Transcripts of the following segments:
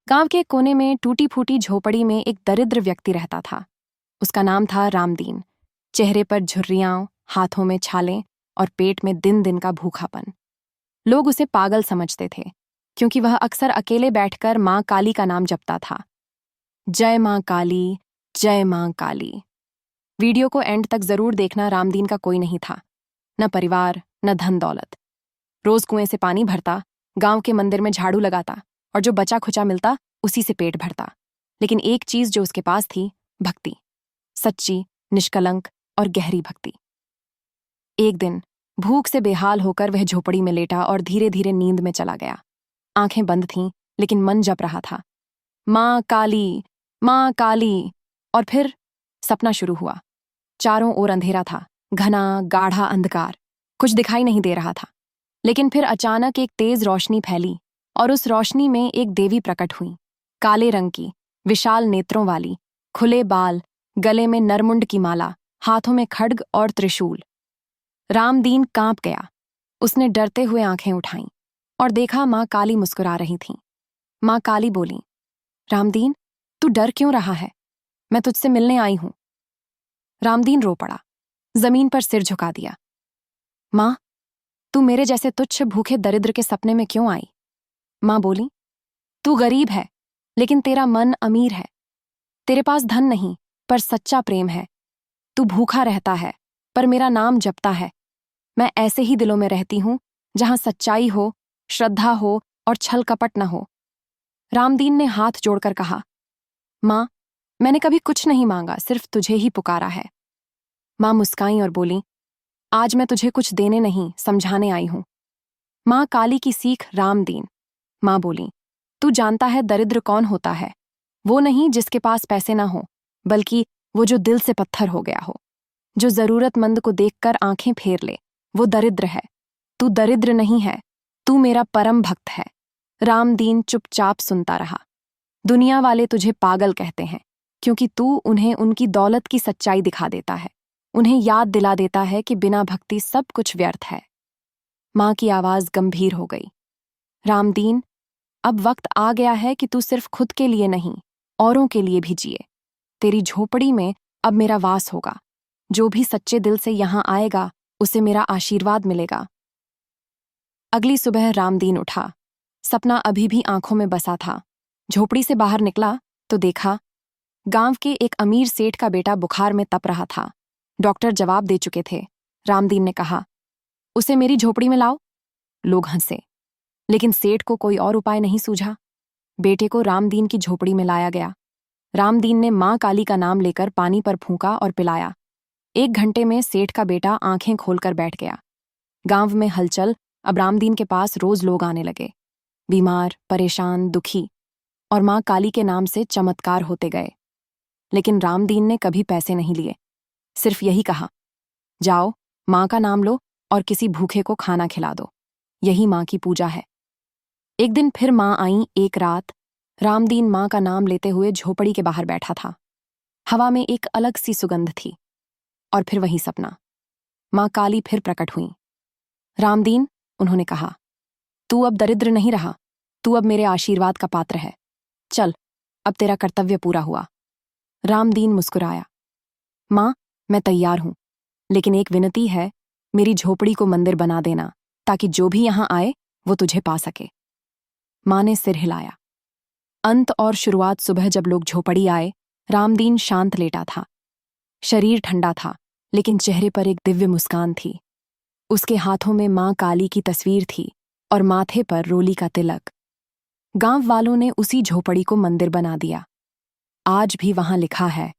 गांव के कोने में टूटी फूटी झोपड़ी में एक दरिद्र व्यक्ति रहता था। उसका नाम था रामदीन। चेहरे पर झुर्रियां, हाथों में छालें और पेट में दिन दिन का भूखापन। लोग उसे पागल समझते थे, क्योंकि वह अक्सर अकेले बैठकर माँ काली का नाम जपता था। जय माँ काली, जय माँ काली। वीडियो को एंड तक जरूर देखना। रामदीन का कोई नहीं था, न परिवार न धन दौलत। रोज कुएं से पानी भरता, गांव के मंदिर में झाड़ू लगाता और जो बचा खुचा मिलता उसी से पेट भरता। लेकिन एक चीज जो उसके पास थी, भक्ति। सच्ची, निष्कलंक और गहरी भक्ति। एक दिन भूख से बेहाल होकर वह झोपड़ी में लेटा और धीरे धीरे नींद में चला गया। आंखें बंद थीं, लेकिन मन जप रहा था, माँ काली, माँ काली। और फिर सपना शुरू हुआ। चारों ओर अंधेरा था, घना गाढ़ा अंधकार। कुछ दिखाई नहीं दे रहा था। लेकिन फिर अचानक एक तेज रोशनी फैली और उस रोशनी में एक देवी प्रकट हुई। काले रंग की, विशाल नेत्रों वाली, खुले बाल, गले में नरमुंड की माला, हाथों में खड्ग और त्रिशूल। रामदीन कांप गया। उसने डरते हुए आंखें उठाईं और देखा माँ काली मुस्कुरा रही थीं। माँ काली बोली, रामदीन, तू डर क्यों रहा है? मैं तुझसे मिलने आई हूं। रामदीन रो पड़ा, जमीन पर सिर झुका दिया। माँ, तू मेरे जैसे तुच्छ भूखे दरिद्र के सपने में क्यों आई? माँ बोली, तू गरीब है, लेकिन तेरा मन अमीर है। तेरे पास धन नहीं, पर सच्चा प्रेम है। तू भूखा रहता है, पर मेरा नाम जपता है। मैं ऐसे ही दिलों में रहती हूं, जहां सच्चाई हो, श्रद्धा हो और छल कपट न हो। रामदीन ने हाथ जोड़कर कहा, माँ, मैंने कभी कुछ नहीं मांगा, सिर्फ तुझे ही पुकारा है। माँ मुस्काई और बोली, आज मैं तुझे कुछ देने नहीं, समझाने आई हूं। माँ काली की सीख रामदीन। माँ बोली, तू जानता है दरिद्र कौन होता है? वो नहीं जिसके पास पैसे ना हो, बल्कि वो जो दिल से पत्थर हो गया हो, जो जरूरतमंद को देखकर आंखें फेर ले। वो दरिद्र है। तू दरिद्र नहीं है, तू मेरा परम भक्त है। रामदीन चुपचाप सुनता रहा। दुनिया वाले तुझे पागल कहते हैं, क्योंकि तू उन्हें उनकी दौलत की सच्चाई दिखा देता है, उन्हें याद दिला देता है कि बिना भक्ति सब कुछ व्यर्थ है। माँ की आवाज गंभीर हो गई, रामदीन, अब वक्त आ गया है कि तू सिर्फ खुद के लिए नहीं, औरों के लिए भी जिए। तेरी झोपड़ी में अब मेरा वास होगा। जो भी सच्चे दिल से यहां आएगा, उसे मेरा आशीर्वाद मिलेगा। अगली सुबह रामदीन उठा। सपना अभी भी आंखों में बसा था। झोपड़ी से बाहर निकला तो देखा, गांव के एक अमीर सेठ का बेटा बुखार में तप रहा था। डॉक्टर जवाब दे चुके थे। रामदीन ने कहा, उसे मेरी झोपड़ी में लाओ। लोग हंसे, लेकिन सेठ को कोई और उपाय नहीं सूझा। बेटे को रामदीन की झोपड़ी में लाया गया। रामदीन ने माँ काली का नाम लेकर पानी पर फूंका और पिलाया। 1 घंटे में सेठ का बेटा आंखें खोलकर बैठ गया। गांव में हलचल। अब रामदीन के पास रोज लोग आने लगे, बीमार, परेशान, दुखी, और माँ काली के नाम से चमत्कार होते गए। लेकिन रामदीन ने कभी पैसे नहीं लिए, सिर्फ यही कहा, जाओ, माँ का नाम लो और किसी भूखे को खाना खिला दो। यही माँ की पूजा है। एक दिन फिर माँ आई। एक रात रामदीन माँ का नाम लेते हुए झोपड़ी के बाहर बैठा था। हवा में एक अलग सी सुगंध थी। और फिर वही सपना। माँ काली फिर प्रकट हुई। रामदीन, उन्होंने कहा, तू अब दरिद्र नहीं रहा, तू अब मेरे आशीर्वाद का पात्र है। चल, अब तेरा कर्तव्य पूरा हुआ। रामदीन मुस्कुराया, माँ, मैं तैयार हूं, लेकिन एक विनती है, मेरी झोपड़ी को मंदिर बना देना, ताकि जो भी यहां आए वो तुझे पा सके। माँ ने सिर हिलाया। अंत और शुरुआत सुबह जब लोग झोपड़ी आए, रामदीन शांत लेटा था। शरीर ठंडा था, लेकिन चेहरे पर एक दिव्य मुस्कान थी। उसके हाथों में माँ काली की तस्वीर थी और माथे पर रोली का तिलक। गांव वालों ने उसी झोपड़ी को मंदिर बना दिया। आज भी वहां लिखा है,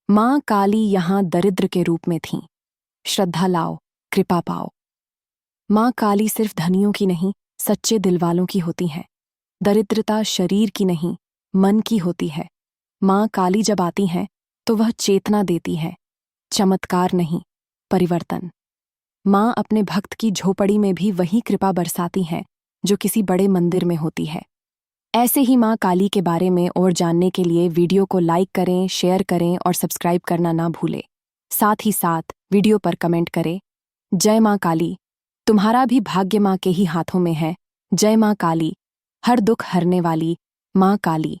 माँ काली यहां दरिद्र के रूप में थीं। श्रद्धा लाओ, कृपा पाओ। माँ काली सिर्फ धनियों की नहीं, सच्चे दिल वालों की होती है। दरिद्रता शरीर की नहीं, मन की होती है। माँ काली जब आती है तो वह चेतना देती है, चमत्कार नहीं, परिवर्तन। माँ अपने भक्त की झोपड़ी में भी वही कृपा बरसाती है जो किसी बड़े मंदिर में होती है। ऐसे ही माँ काली के बारे में और जानने के लिए वीडियो को लाइक करें, शेयर करें और सब्सक्राइब करना ना भूलें। साथ ही साथ वीडियो पर कमेंट करें, जय माँ काली, तुम्हारा भी भाग्य माँ के ही हाथों में है। जय माँ काली, हर दुख हरने वाली, माँ काली,